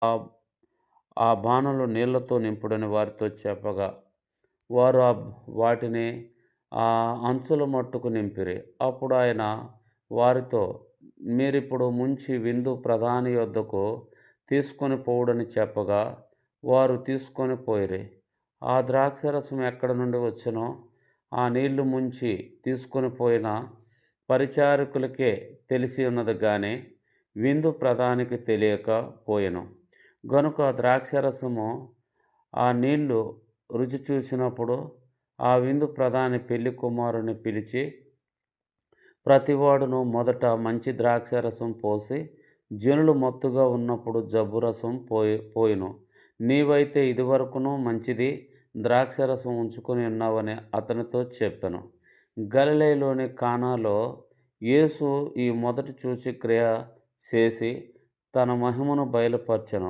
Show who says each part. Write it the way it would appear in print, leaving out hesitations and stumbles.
Speaker 1: ఆహ్, ఆ బానలు నీళ్లతో నింపుడని వారితో చెప్పగా, వారు వాటిని అంచుల మట్టుకు నింపిరి. అప్పుడాయన వారితో, మీరిప్పుడు ముంచి విందు ప్రధాని యొద్దకు తీసుకొని పోవుడని చెప్పగా, వారు తీసుకొని పోయిరి. ఆ ద్రాక్షారసం ఎక్కడ నుండి వచ్చెనో, ఆ నీళ్లు ముంచి తీసుకొని పోయిన పరిచారకులకే తెలిసి ఉన్నది గాని, విందు ప్రధానికి తెలియక పోయెను. గనుక ద్రాక్షారసము ఆ నీళ్లు రుచి చూసినప్పుడు ఆ విందు ప్రధాని పెళ్లి కుమారుని పిలిచి, ప్రతివాడును మొదట మంచి ద్రాక్షారసం పోసి, జనులు మత్తుగా ఉన్నప్పుడు జబ్బురసం పోయును. నీవైతే ఇదివరకును మంచిది ద్రాక్షారసం ఉంచుకొని ఉన్నావని అతనితో చెప్పెను. గలిలయలోని కానాలో యేసు ఈ మొదటి సూచక్రియ చేసి తన మహిమను బయలుపరచెను.